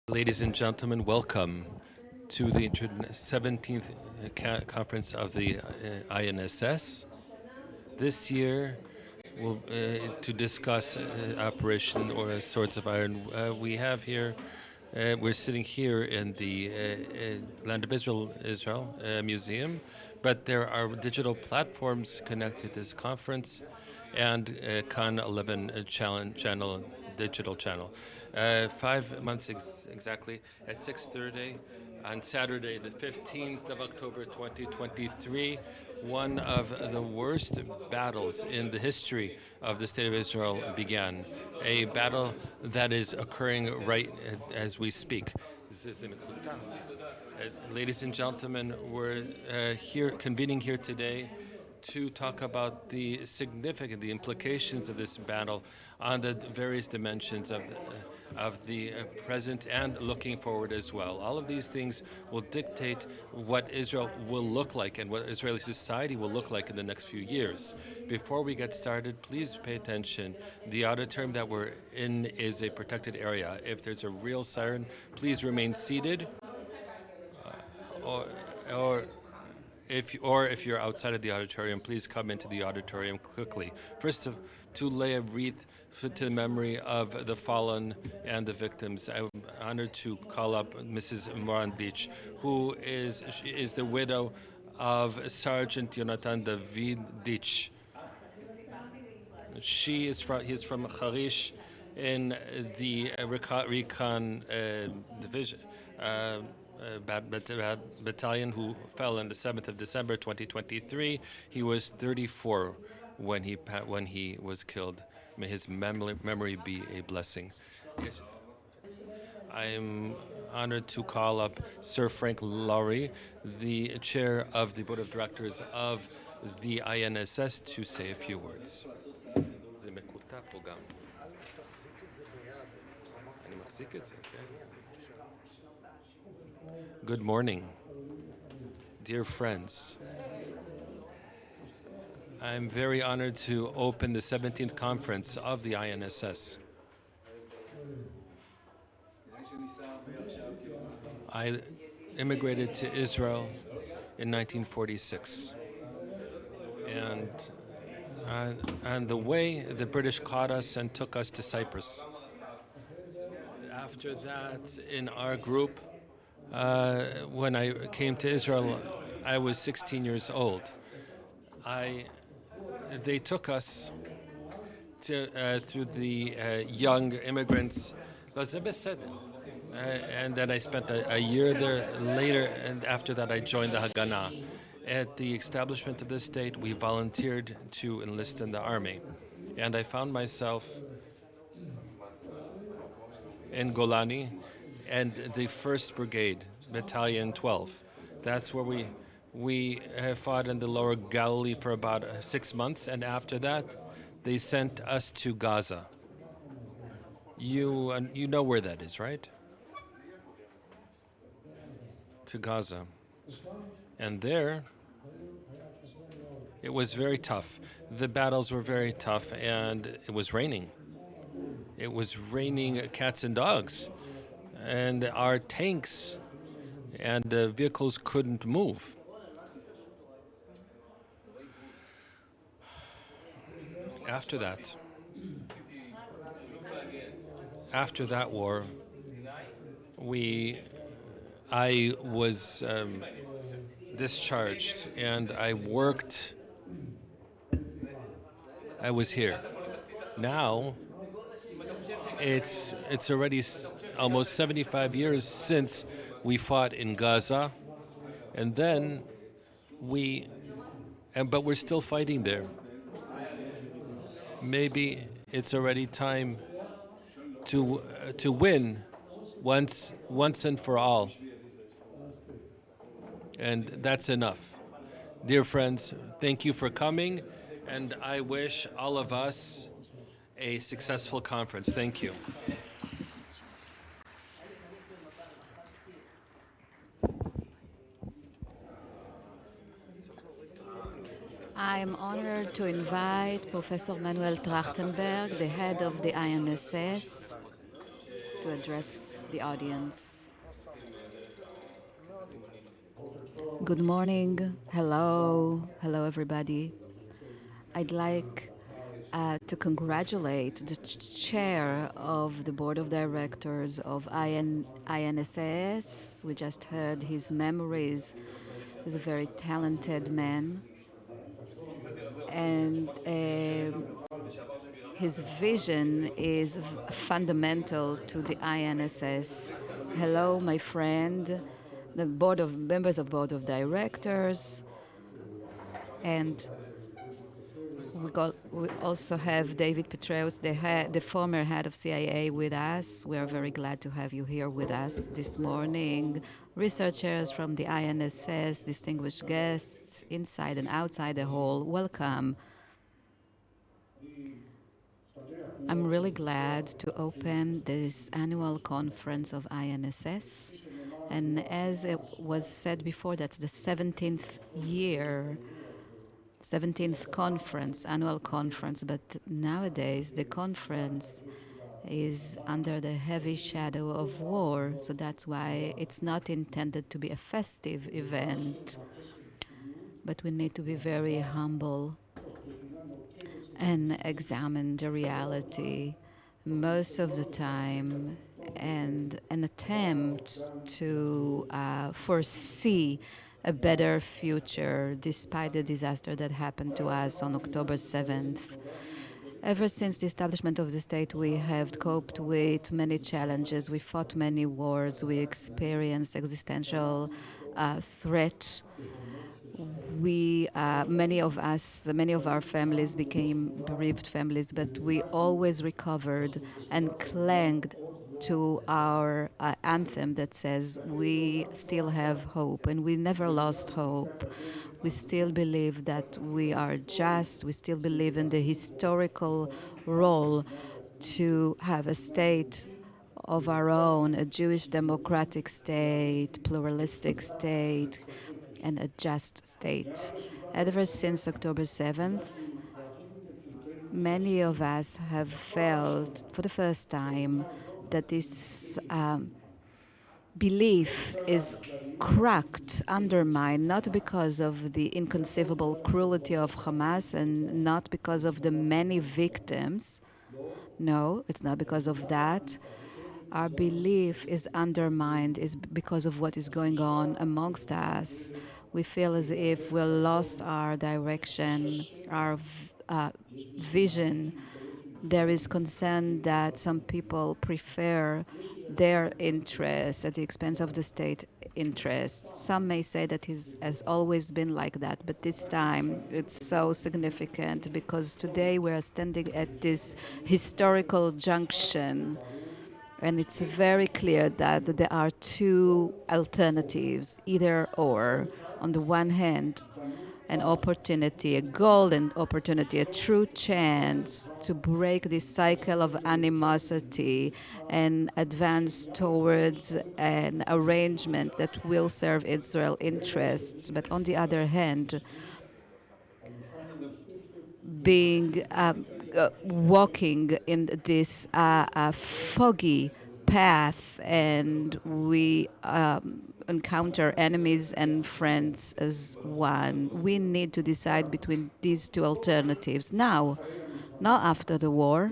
Ladies and gentlemen, welcome to the 17th conference of the INSS. This year, to discuss Operation or Swords of Iron, we're sitting here in the Land of Israel Museum, but there are digital platforms connected to this conference and Khan 11 channel, digital channel. 5 months exactly at 6:30 on Saturday, the 15th of October 2023, one of the worst battles in the history of the State of Israel began. A battle that is occurring right as we speak. Ladies and gentlemen, we're here convening here today to talk about the the implications of this battle on the various dimensions of the present and looking forward as well. All of these things will dictate what Israel will look like and what Israeli society will look like in the next few years. Before we get started, please pay attention. The auditorium that we're in is a protected area. If there's a real siren, please remain seated. Or, or if you're outside of the auditorium, please come into the auditorium quickly. First, to lay a wreath to the memory of the fallen and the victims. I'm honored to call up Mrs. Morandich, who is the widow of Sergeant Jonathan Davidich. He's from Harish in the Recon Division. Battalion who fell on the 7th of December 2023. He was 34 when he was killed. May his memory be a blessing. I'm honored to call up Sir Frank Lri, the chair of the board of directors of the INSS, to say a few words. Good morning, dear friends. I'm very honored to open the 17th conference of the INSS. I immigrated to Israel in 1946. And the way the British caught us and took us to Cyprus. After that, in our group, when I came to Israel, I was 16 years old. They took us through the young immigrants, and then I spent a year there later, and after that I joined the Haganah. At the establishment of the state, we volunteered to enlist in the army, and I found myself in Golani and the 1st Brigade, Battalion 12. That's where we fought in the lower Galilee for about 6 months, and after that, they sent us to Gaza. You know where that is, right? To Gaza. And there, it was very tough. The battles were very tough, and it was raining. It was raining cats and dogs, and our tanks and vehicles couldn't move. After that war, I was discharged, and I was here. Now, it's already almost 75 years since we fought in Gaza, and then but we're still fighting there. Maybe it's already time to win once and for all. And that's enough. Dear friends, thank you for coming, and I wish all of us a successful conference. Thank you. I'm honored to invite Professor Manuel Tratenberg, the head of the INSS, to address the audience. Good morning. Hello. Hello, everybody. I'd like to congratulate the chair of the board of directors of INSS. We just heard his memories. He's a very talented man. And his vision is fundamental to the INSS. Hello, my friend, the board of members of board of directors, and we also have David Petraeus, the former head of CIA, with us. We are very glad to have you here with us this morning. Researchers from the INSS, distinguished guests inside and outside the hall, welcome. I'm really glad to open this annual conference of INSS. And as it was said before, that's the 17th year, 17th conference, annual conference. But nowadays, the conference is under the heavy shadow of war. So that's why it's not intended to be a festive event. But we need to be very humble and examine the reality most of the time and an attempt to foresee a better future despite the disaster that happened to us on October 7th. Ever since the establishment of the state, we have coped with many challenges. We fought many wars. We experienced existential threats. Many of us, many of our families became bereaved families, but we always recovered and clung to our anthem that says we still have hope, and we never lost hope. We still believe that we are just, we still believe in the historical role to have a state of our own, a Jewish democratic state, pluralistic state, and a just state. Ever since October 7th, many of us have felt for the first time that this belief is cracked, undermined, not because of the inconceivable cruelty of Hamas and not because of the many victims. No, it's not because of that. Our belief is undermined is because of what is going on amongst us. We feel as if we lost our direction, our vision. There is concern that some people prefer their interests at the expense of the state interests. Some may say that it has always been like that, but this time it's so significant because today we are standing at this historical junction. And it's very clear that there are two alternatives, either or. On the one hand, an opportunity, a golden opportunity, a true chance to break this cycle of animosity and advance towards an arrangement that will serve Israel interests. But on the other hand, being walking in this foggy path, and we encounter enemies and friends as one. We need to decide between these two alternatives now, not after the war,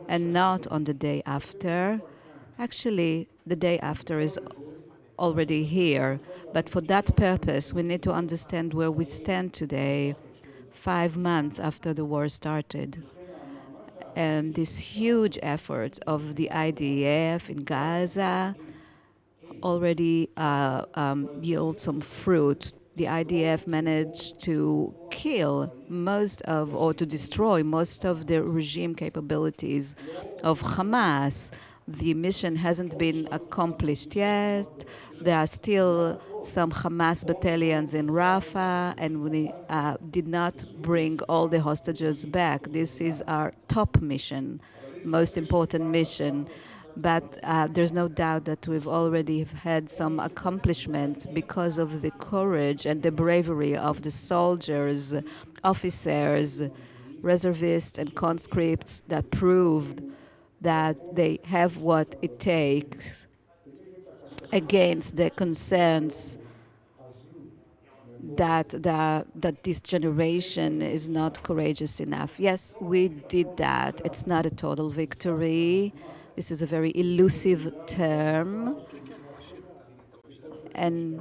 and not on the day after. Actually, the day after is already here. But for that purpose, we need to understand where we stand today, 5 months after the war started. And this huge effort of the IDF in Gaza already yield some fruit. The IDF managed to kill most of, or to destroy most of the regime capabilities of Hamas. The mission hasn't been accomplished yet. There are still some Hamas battalions in Rafah, and we did not bring all the hostages back. This is our top mission, most important mission. But there's no doubt that we've already had some accomplishments because of the courage and the bravery of the soldiers, officers, reservists, and conscripts that proved that they have what it takes against the concerns that this generation is not courageous enough. Yes, we did that. It's not a total victory. This is a very elusive term, and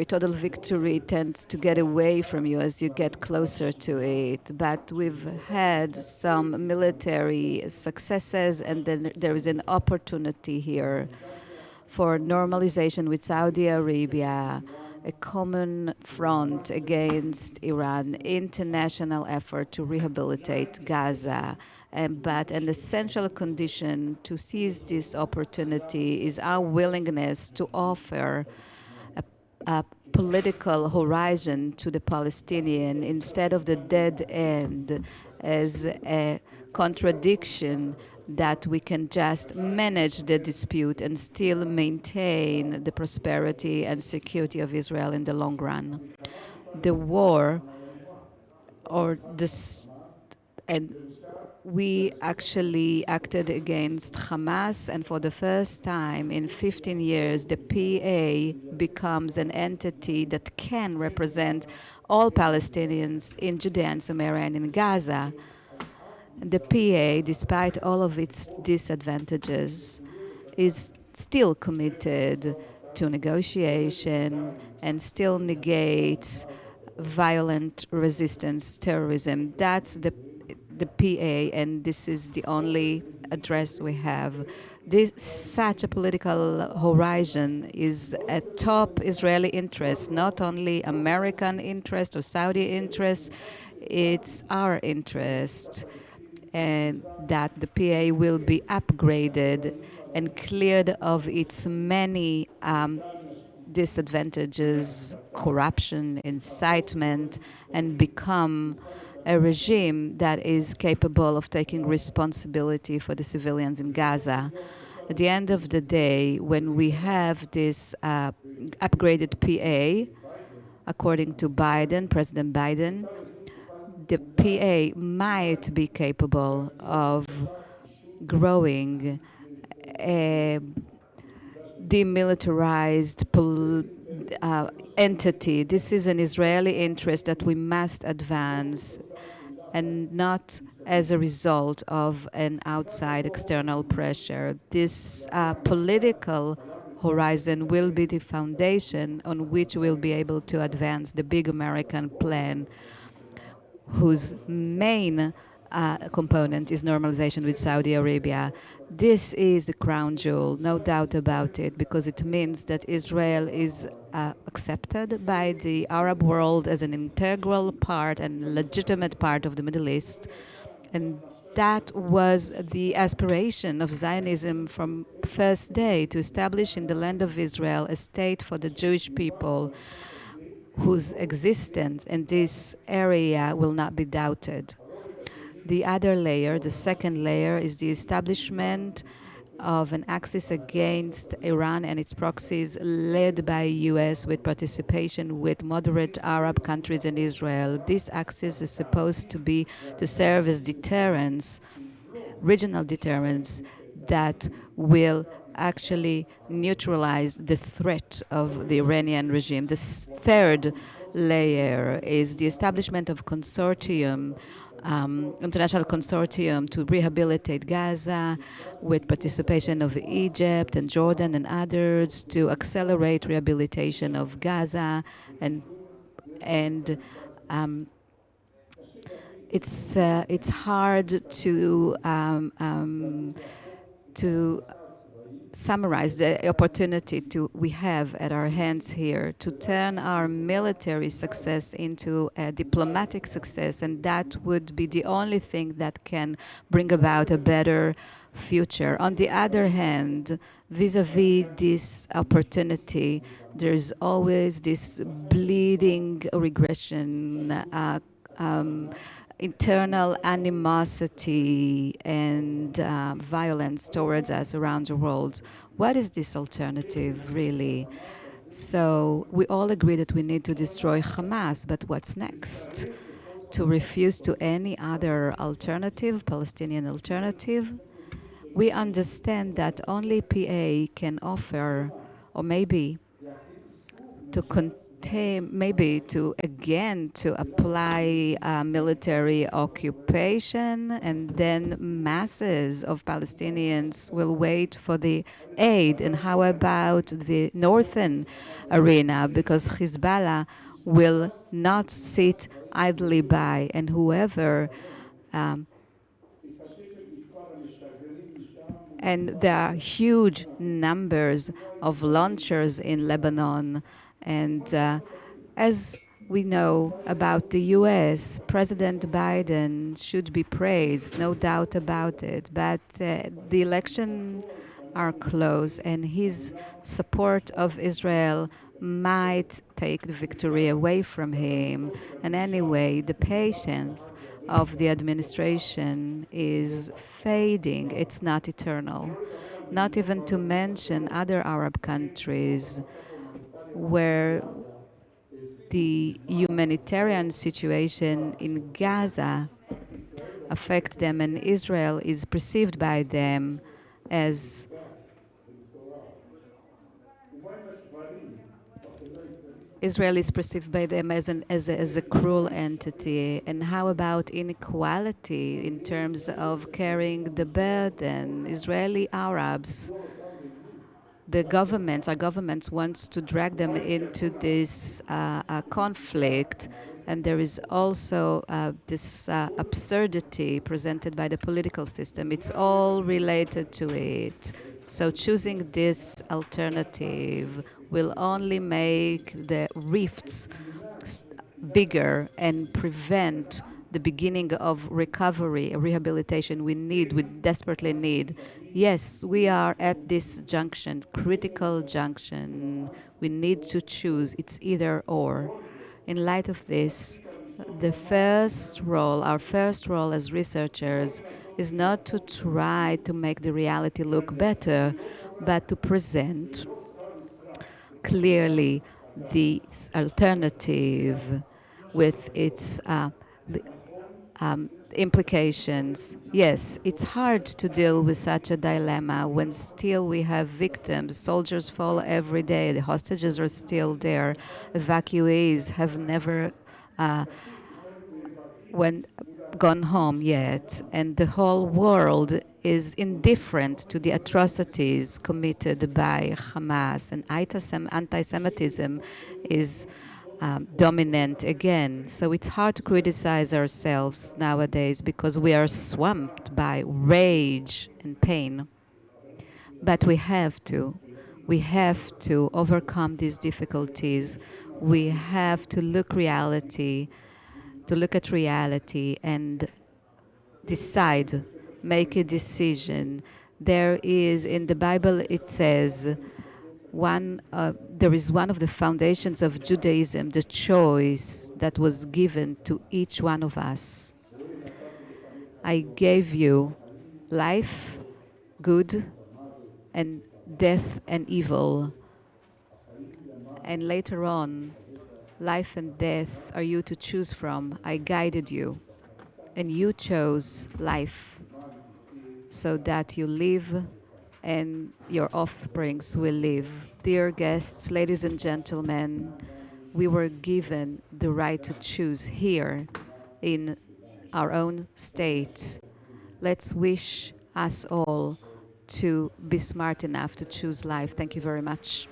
total victory tends to get away from you as you get closer to it. But we've had some military successes, and then there is an opportunity here for normalization with Saudi Arabia, a common front against Iran, international effort to rehabilitate Gaza. But an essential condition to seize this opportunity is our willingness to offer a political horizon to the Palestinian instead of the dead end as a contradiction that we can just manage the dispute and still maintain the prosperity and security of Israel in the long run. The war or this and we actually acted against Hamas, and for the first time in 15 years, the PA becomes an entity that can represent all Palestinians in Judea and Samaria and in Gaza. The PA, despite all of its disadvantages, is still committed to negotiation and still negates violent resistance, terrorism. That's the PA, and this is the only address we have. This such a political horizon is a top Israeli interest, not only American interest or Saudi interest. It's our interest, and that the PA will be upgraded and cleared of its many disadvantages, corruption, incitement, and become a regime that is capable of taking responsibility for the civilians in Gaza. At the end of the day, when we have this upgraded PA, according to President Biden, the PA might be capable of growing a demilitarized entity. This is an Israeli interest that we must advance, and not as a result of an outside external pressure. This political horizon will be the foundation on which we'll be able to advance the big American plan, whose main component is normalization with Saudi Arabia. This is the crown jewel, no doubt about it, because it means that Israel is accepted by the Arab world as an integral part and legitimate part of the Middle East. And that was the aspiration of Zionism from first day, to establish in the land of Israel a state for the Jewish people whose existence in this area will not be doubted. The other layer, the second layer, is the establishment of an axis against Iran and its proxies led by US with participation with moderate Arab countries and Israel. This axis is supposed to serve as deterrence, regional deterrence that will actually neutralize the threat of the Iranian regime. The third layer is the establishment of consortium, international consortium to rehabilitate Gaza with participation of Egypt and Jordan and others to accelerate rehabilitation of Gaza, and it's hard to summarize the opportunity we have at our hands here to turn our military success into a diplomatic success, and that would be the only thing that can bring about a better future. On the other hand, vis-a-vis this opportunity, there's always this bleeding regression, internal animosity and violence towards us around the world. What is this alternative, really? So we all agree that we need to destroy Hamas, but what's next? To refuse to any other alternative, Palestinian alternative? We understand that only PA can offer, or maybe to contain, maybe to again to apply military occupation, and then masses of Palestinians will wait for the aid. And how about the northern arena? Because Hezbollah will not sit idly by, and whoever and there are huge numbers of launchers in Lebanon. And as we know about the US, President Biden should be praised, no doubt about it. But the election are close, and his support of Israel might take the victory away from him. And anyway, the patience of the administration is fading. It's not eternal. Not even to mention other Arab countries where the humanitarian situation in Gaza affects them, and Israel is perceived by them as Israel is perceived by them as a cruel entity. And how about inequality in terms of carrying the burden? Israeli Arabs, our government wants to drag them into this conflict. And there is also this absurdity presented by the political system. It's all related to it. So choosing this alternative will only make the rifts bigger and prevent the beginning of recovery, rehabilitation we desperately need. Yes, we are at this junction, critical junction. We need to choose. It's either or. In light of this, our first role as researchers is not to try to make the reality look better, but to present clearly the alternative with its implications. Yes, it's hard to deal with such a dilemma when still we have victims. Soldiers fall every day. The hostages are still there. Evacuees have never went gone home yet, and the whole world is indifferent to the atrocities committed by Hamas, and anti-Semitism is dominant again. So it's hard to criticize ourselves nowadays because we are swamped by rage and pain. But we have to. We have to overcome these difficulties. We have to look at reality and decide, make a decision. There is in the Bible, it says, there is one of the foundations of Judaism, the choice that was given to each one of us. I gave you life, good, and death and evil. And later on, life and death are you to choose from. I guided you, and you chose life so that you live and your offsprings will live. Dear guests, ladies and gentlemen, we were given the right to choose here in our own state. Let's wish us all to be smart enough to choose life. Thank you very much.